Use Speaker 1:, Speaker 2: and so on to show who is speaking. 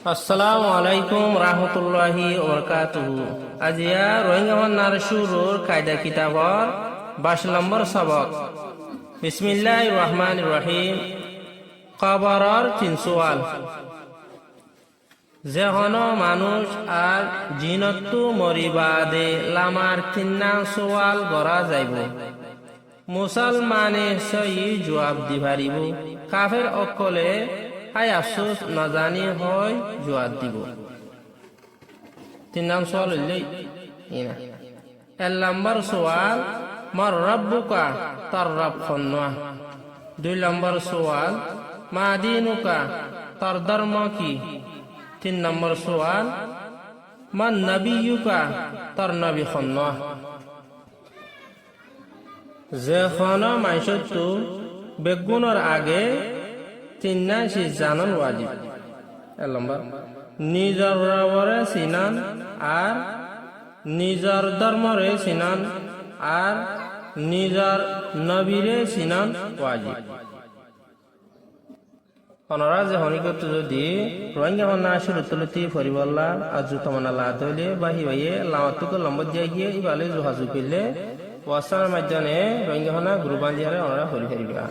Speaker 1: আসসালামু আলাইকুম রাহমাতুল্লাহি ওয়া বারাকাতুহু। আজিয়া রোহিঙ্গা নার শুরুর কায়দা কিতাবর 22 নম্বর সবক। বিসমিল্লাহির রহমানির রহিম। কবরর 3 সওয়াল। যেহন মানুষ আর জিনতু মরিবাদে লামার 3 সওয়াল গড়া যাইব। মুসলমানে সই জবাব দিবারিব, কাফের অকলে হাই আফসোস নজানি হয় জবাব দিব। 3 সওয়াল হইলে ইনা। 1 নম্বর সওয়াল, মার রব্বুকা, তার রব খন্না। 2 নম্বর সওয়াল, মা দিনুকা, তার ধর্ম কি। 3 নম্বর সওয়াল, মান নবিয়ুকা, তার নবী খন্না। যেখন মাইশতু বেগুনের আগে 3 জানান ওয়াজিব। 1 নম্বর, নিজর রবরে সিনান আর নিজর ধর্মরে সিনান আর নিজর নবীরে সিনান ওয়াজিব। অনরা যে হনিকত যদি রোহিঙ্গা হন্না শুরুতলতি ফরিবল্লা আজু তমনা লা তৈলে বাহি বাইয়ে লামাতুক লম্বত দিয়া গিয়ে ইবালে জোহাজু পিলে ওয়াসার মাধ্যমে রোহিঙ্গা হন্না গ্রুবান দিয়ারে অনরা হরি হরিবা।